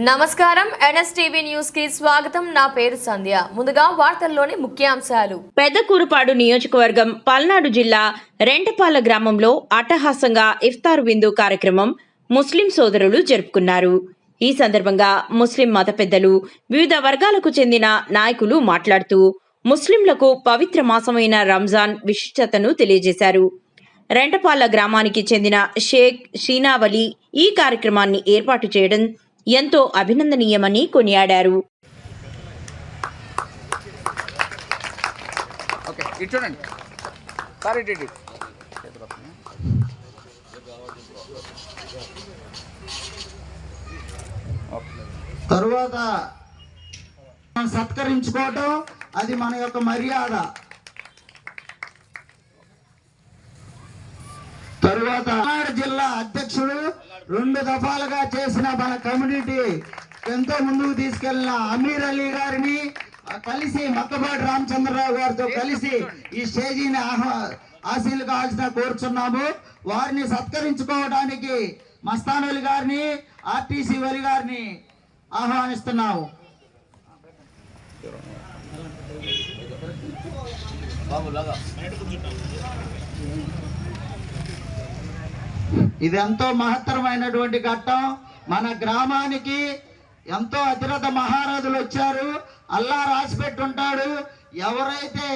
నమస్కారం NSTV news కి స్వాగతం. నా పేరు సంధ్య. ముందుగా వార్తల్లోని ముఖ్యాంశాలు. పెద్దకూరుపాడు నియోజకవర్గం పల్నాడు జిల్లా రెంటపాల గ్రామంలో అట్టహాసంగా ఇఫ్తార్ విందు కార్యక్రమం ముస్లిం సోదరులు జరుపుకున్నారు. ఈ సందర్భంగా ముస్లిం మత పెద్దలు, వివిధ వర్గాలకు చెందిన నాయకులు మాట్లాడుతూ ముస్లింలకు పవిత్ర మాసమైన రంజాన్ విశిష్టతను తెలియజేశారు. రెంటపాల గ్రామానికి చెందిన షేక్ షీనావలి ఈ కార్యక్రమాన్ని ఏర్పాటు చేయడం ఎంతో అభినందనీయమని కొనియాడారు. తరువాత సత్కరించుకోవటం అది మన యొక్క మర్యాద. తరువాత జిల్లా అధ్యక్షుడు 2 దఫాలుగా చేసిన మన కమ్యూనిటీ ఎంతో ముందుకు తీసుకెళ్లిన అమీర్ అలీ గారిని కలిసి మక్కపాటి రామచంద్రరావు గారితో కలిసి ఈ స్టేజీని ఆశీలు కావాల్సిన కోరుచున్నాము. వారిని సత్కరించుకోవడానికి మస్తాన్ అలీ గారిని, ఆర్టీసీ వలి గారిని ఆహ్వానిస్తున్నాము. ఇది ఎంతో మహత్తరమైనటువంటి ఘట్టం. మన గ్రామానికి ఎంతో అతిరథ మహారాజులు వచ్చారు. అల్లా రాసి పెట్టుంటాడు, ఎవరైతే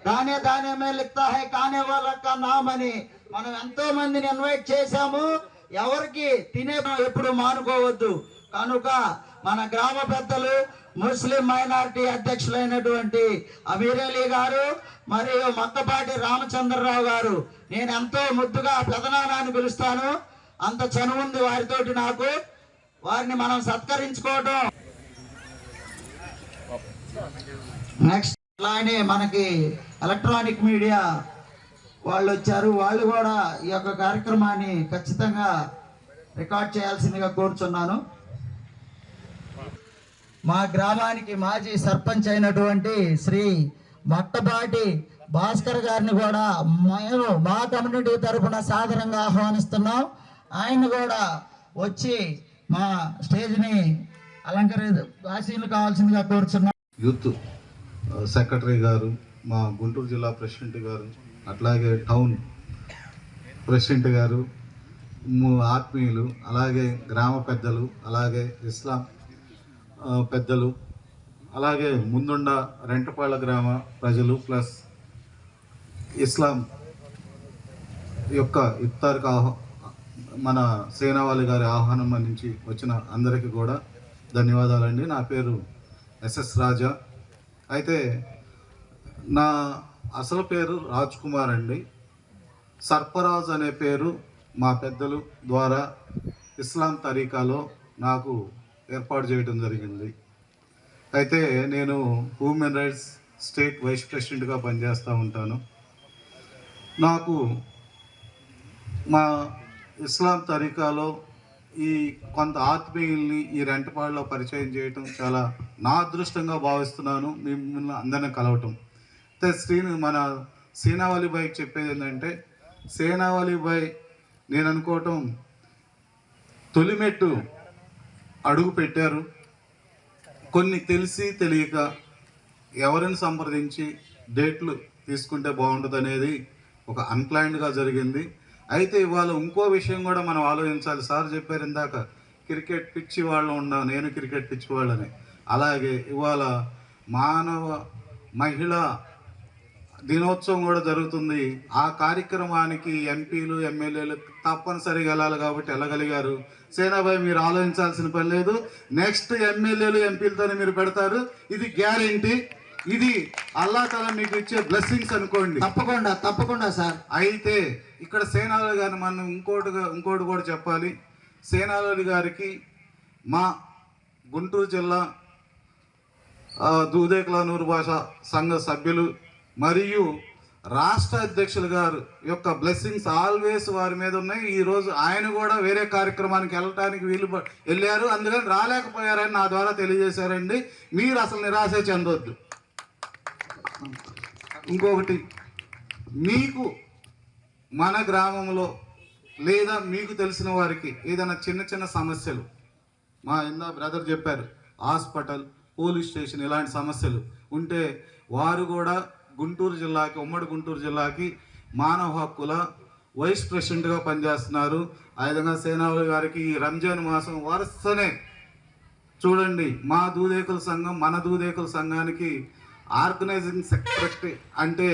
దానే మే లిఖతా హై కానే వాలా కా నామ్ అని మనం ఎంతో మందిని ఇన్వైట్ చేశాము. ఎవరికి తినే ఎప్పుడు మానుకోవద్దు. కనుక మన గ్రామ పెద్దలు ముస్లిం మైనారిటీ అధ్యక్షులైనటువంటి అమీర్ అలీ గారు మరియు మక్కపాటి రామచంద్రరావు గారు, నేను ఎంతో ముద్దుగా పెదనానాన్ని పిలుస్తాను, అంత చనువుంది వారితోటి నాకు. వారిని మనం సత్కరించుకోవటం. నెక్స్ట్ అలానే మనకి ఎలక్ట్రానిక్ మీడియా వాళ్ళు వచ్చారు. వాళ్ళు కూడా ఈ యొక్క కార్యక్రమాన్ని ఖచ్చితంగా రికార్డ్ చేయాల్సిందిగా కోరుచున్నాను. మా గ్రామానికి మాజీ సర్పంచ్ అయినటువంటి శ్రీ మట్టపాటి భాస్కర్ గారిని కూడా మేము మా కమ్యూనిటీ తరఫున సాదరంగా ఆహ్వానిస్తున్నాం. ఆయన కూడా వచ్చి మా స్టేజ్ని ఆశీలు కావాల్సిందిగా కోరుచున్నాం. యూత్ సెక్రటరీ గారు, మా గుంటూరు జిల్లా ప్రెసిడెంట్ గారు, అట్లాగే టౌన్ ప్రెసిడెంట్ గారు, ఆత్మీయులు, అలాగే గ్రామ పెద్దలు, అలాగే ఇస్లాం పెద్దలు, అలాగే ముందుండ రెంటపాళ్ళ గ్రామ ప్రజలు ప్లస్ ఇస్లాం యొక్క ఇఫ్తార్కి మన సేనావాలి గారి ఆహ్వానం నుంచి వచ్చిన అందరికీ కూడా ధన్యవాదాలండి. నా పేరు ఎస్ఎస్ రాజా. అయితే నా అసలు పేరు రాజ్ కుమార్ అండి. సర్ఫరాజ్ అనే పేరు మా పెద్దలు ద్వారా ఇస్లాం తరీకాలో నాకు ఏర్పాటు చేయడం జరిగింది. అయితే నేను హ్యూమన్ రైట్స్ స్టేట్ వైస్ ప్రెసిడెంట్గా పనిచేస్తూ ఉంటాను. నాకు మా ఇస్లాం తరీకాలో ఈ కొంత ఆత్మీయుల్ని ఈ రెంటపాడులో పరిచయం చేయటం చాలా నా అదృష్టంగా భావిస్తున్నాను. మిమ్మల్ని అందరినీ కలవటం. అయితే మన సేనావలి బాయ్ చెప్పేది ఏంటంటే, సేనావలి బాయ్ నేను అనుకోవటం తొలిమెట్టు అడుగు పెట్టారు. కొన్ని తెలిసి తెలియక ఎవరిని సంప్రదించి డేట్లు తీసుకుంటే బాగుంటుంది అనేది ఒక అన్ప్లాన్డ్గా జరిగింది. అయితే ఇవాళ ఇంకో విషయం కూడా మనం ఆలోచించాలి. సార్ చెప్పారు ఇందాక క్రికెట్ పిచ్చి వాళ్ళు ఉన్నాం, నేను క్రికెట్ పిచ్చి వాళ్ళని. అలాగే ఇవాళ మహిళా దినోత్సవం కూడా జరుగుతుంది. ఆ కార్యక్రమానికి ఎంపీలు, ఎమ్మెల్యేలు తప్పనిసరిగా వెళ్ళాలి కాబట్టి వెళ్ళగలిగారు. సేనాబాయ్ మీరు ఆలోచించాల్సిన పని లేదు. నెక్స్ట్ ఎమ్మెల్యేలు, ఎంపీలతోనే మీరు పెడతారు. ఇది గ్యారెంటీ. ఇది అల్లా తాలా మీకు ఇచ్చే బ్లెస్సింగ్స్ అనుకోండి. తప్పకుండా సార్. అయితే ఇక్కడ సేనాలి గారిని మనం ఇంకోటి కూడా చెప్పాలి. సేనాలి గారికి మా గుంటూరు జిల్లా దూదేకులానూరు భాష సంఘ సభ్యులు మరియు రాష్ట్ర అధ్యక్షులు గారు యొక్క బ్లెస్సింగ్స్ ఆల్వేస్ వారి మీద ఉన్నాయి. ఈరోజు ఆయన కూడా వేరే కార్యక్రమానికి వెళ్ళటానికి వెళ్ళారు, అందుకని రాలేకపోయారని నా ద్వారా తెలియజేశారండి. మీరు అసలు నిరాశ చెందొద్దు. ఇంకొకటి, మీకు మన గ్రామంలో లేదా మీకు తెలిసిన వారికి ఏదైనా చిన్న చిన్న సమస్యలు మా బ్రదర్ చెప్పారు, హాస్పిటల్, పోలీస్ స్టేషన్ ఇలాంటి సమస్యలు ఉంటే వారు కూడా గుంటూరు జిల్లాకి, ఉమ్మడి గుంటూరు జిల్లాకి మానవ హక్కుల వైస్ ప్రెసిడెంట్గా పనిచేస్తున్నారు. ఆ విధంగా సేనావులు గారికి ఈ రంజాన్ మాసం వరుసనే చూడండి, మా దూదేకుల సంఘం, మన దూదేకుల సంఘానికి ఆర్గనైజింగ్ సెక్రటరీ అంటే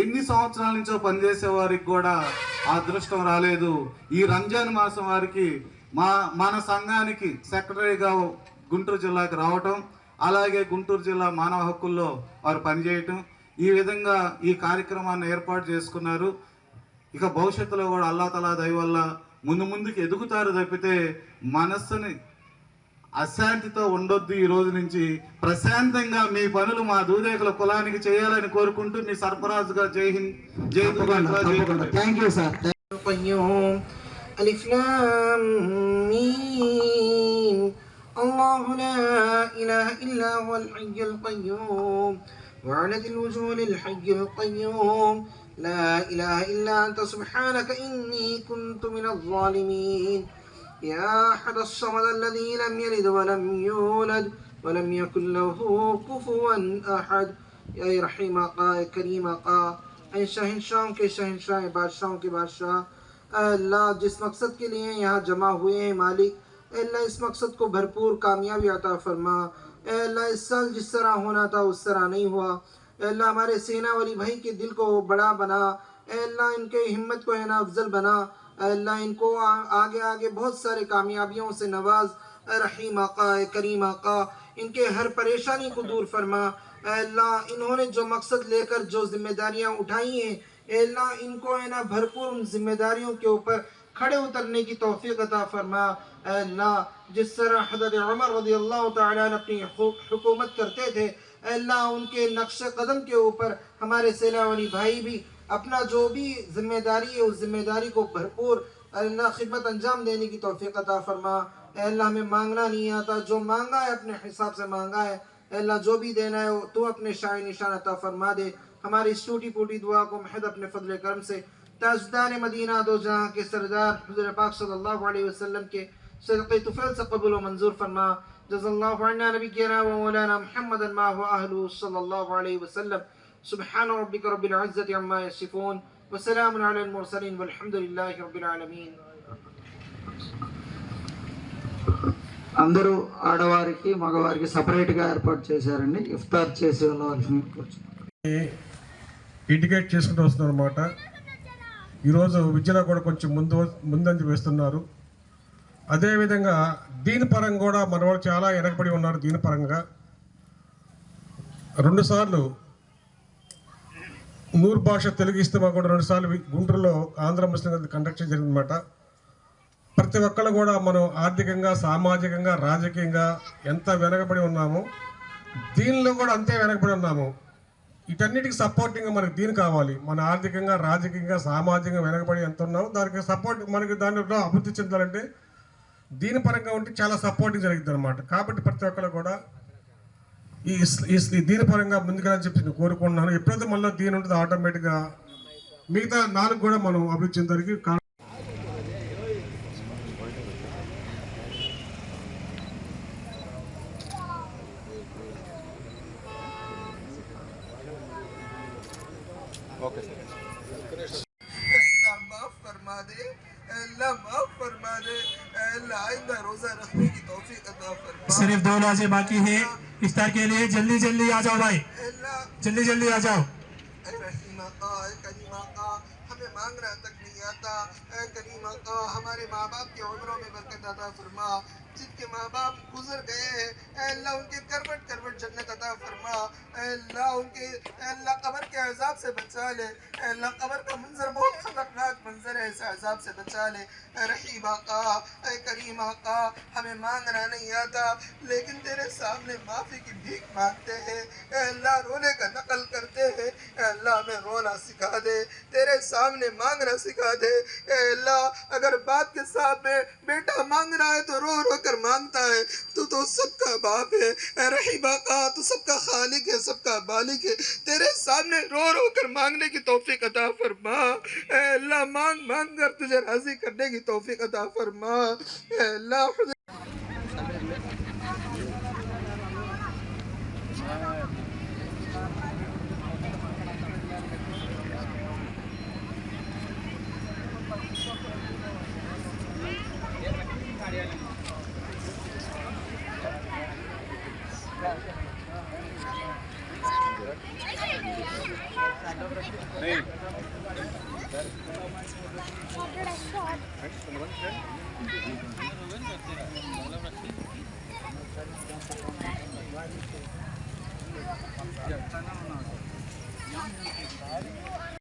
ఎన్ని సంవత్సరాల నుంచో పనిచేసే వారికి కూడా ఆ అదృష్టం రాలేదు. ఈ రంజాన్ మాసం వారికి మన సంఘానికి సెక్రటరీగా గుంటూరు జిల్లాకి రావటం, అలాగే గుంటూరు జిల్లా మానవ హక్కుల్లో వారు పనిచేయటం, ఈ విధంగా ఈ కార్యక్రమాన్ని ఏర్పాటు చేసుకున్నారు. ఇక భవిష్యత్తులో కూడా అల్లా తఆలా దయ వల్ల ముందుకు ఎదుగుతారు తప్పితే మనస్సుని అశాంతితో ఉండొద్దు. ఈ రోజు నుంచి ప్రశాంతంగా మీ పనులు మా దూదేకుల కులానికి చేయాలని కోరుకుంటూ మీ సర్ఫరాజ్గా జై హింద్, జై దుర్గా. Thank you sir. ألف لام ميم الله لا إله إلا هو الحي القيوم وعنت الوجوه للحي القيوم لا إله إلا أنت سبحانك إني كنت من الظالمين يا أحد الصمد الذي لم يلد ولم يولد ولم يكن له كفوا أحد يا رحيم قا كريم قا اے شہنشاہوں کے شہنشاہ، بادشاہوں کے بادشاہ، اے اللہ جس مقصد کے لیے یہاں جمع ہوئے ہیں مالک، اے اللہ اس مقصد کو بھرپور کامیابی عطا فرما. اے اللہ اس سال جس طرح ہونا تھا اس طرح نہیں ہوا. اے اللہ ہمارے سینا والی بھائی کے دل کو بڑا بنا. اے اللہ ان کے ہمت کو ہے نا افضل بنا. اے اللہ ان کو آگے بہت سارے کامیابیوں سے نواز. اے رحیم آقا، اے کریم آقا، ان کے ہر پریشانی کو دور فرما. اے اللہ انہوں نے جو مقصد لے کر جو ذمہ داریاں اٹھائی ہیں، اے اللہ ان کو ہے نا بھرپور ان ذمہ داریوں کے اوپر کھڑے اترنے کی توفیق عطا فرما. اے اللہ جس طرح حضرت عمر رضی اللہ تعالیٰ عنہ اپنی حکومت کرتے تھے، اے اللہ ان کے نقش قدم کے اوپر ہمارے سینا والی بھائی بھی اپنا جو بھی ذمہ داری ہے اس ذمہ داری کو بھرپور اللہ خدمت انجام دینے کی توفیق عطا فرما. اے اللہ ہمیں مانگنا نہیں آتا، جو مانگا ہے اپنے حساب سے مانگا ہے. اے اللہ جو بھی دینا ہے تو اپنے شاہ نشان عطا فرما دے. ہماری اس ٹوٹی پوٹی دعا کو محض اپنے فضل کرم سے تاجدار مدینہ دو جہاں کے سردار حضور پاک صلی اللہ علیہ وسلم کے صدقہ طفیل سے قبول و منظور فرما. جزا اللہ عنا نبینا و مولانا محمد ما هو اہلہ صلی اللہ علیہ وسلم. سبحان ربک رب العزت عما یصفون وسلام علی المرسلین والحمد للہ رب العالمین. అందరూ ఆడవారికి మగవారికి సపరేట్గా ఏర్పాటు చేశారండి. ఇఫ్తార్ చేసే వాళ్ళని ఇండికేట్ చేసుకుంటూ వస్తున్నారు అన్నమాట. ఈరోజు విద్యలో కూడా కొంచెం ముందంజ వేస్తున్నారు. అదేవిధంగా దీని పరంగా కూడా మన వాళ్ళు చాలా వెనకబడి ఉన్నారు. దీని పరంగా 2 సార్లు నూరు భాష తెలుగు ఇస్తమా కూడా 2 సార్లు గుంటూరులో ఆంధ్ర ముస్లిం కండక్ట్ చేయడం జరిగిందన్నమాట. ప్రతి ఒక్కళ్ళు కూడా మనం ఆర్థికంగా, సామాజికంగా, రాజకీయంగా ఎంత వెనకబడి ఉన్నామో దీనిలో కూడా అంతే వెనకబడి ఉన్నాము. వీటన్నిటికి సపోర్టింగ్గా మనకి దీని కావాలి. మన ఆర్థికంగా, రాజకీయంగా, సామాజికంగా వెనకబడి ఎంత ఉన్నామో దానికి సపోర్ట్, మనకి దానిలో అభివృద్ధి చెందాలంటే దీని పరంగా ఉంటే చాలా సపోర్టింగ్ జరుగుతుంది అనమాట. కాబట్టి ప్రతి ఒక్కరు కూడా ఈ దీని పరంగా ముందుకెళ్ళని చెప్పి నేను కోరుకుంటున్నాను. ఎప్పుడైతే మళ్ళీ దీని ఉంటుంది ఆటోమేటిక్గా మిగతా 4 కూడా మనం అభివృద్ధి చెందడానికి اللہ معاف فرما دے، اللہ معاف فرما دے، اللہ آئندہ روزہ رکھنے کی توفیق عطا فرما. صرف 2 نمازیں باقی ہیں افطار کے لیے. جلدی جلدی آ جاؤ بھائی، جلدی جلدی آ جاؤ. اے رحیم آقا، اے کریم آقا، ہمیں مانگنا تک نہیں آتا. اے کریم آقا ہمارے ماں باپ کی عمروں میں برکت عطا فرما. جن کے ماں باپ گزر گئے ہیں اے اللہ ان کے کروٹ کروٹ جنت عطا فرما. اے اللہ ان کے اے اللہ قبر کے عذاب سے بچا لے. اے اللہ قبر کا منظر بہت خطرناک منظر ہے، اس عذاب سے بچا لے. اے رحیم آقا، اے کریم آقا ہمیں مانگنا نہیں آتا لیکن تیرے سامنے معافی کی بھیک مانگتے ہیں. اے اللہ رونے کا نقل کرتے ہیں. اے اللہ ہمیں رونا سکھا دے، تیرے سامنے مانگنا سکھا دے. اے اللہ اگر باپ کے سامنے بیٹا مانگ رہا ہے تو رو رو کر مانگتا ہے. تو سب کا باپ ہے. اے رحیم آقا تو سب کا خالق ہے، سب کا مالک ہے. تیرے سامنے رو رو کر مانگنے کی توفیق عطا فرما. اے اللہ مانگ مانگ کر تجھے راضی کرنے کی توفیق عطا فرما. اے اللہ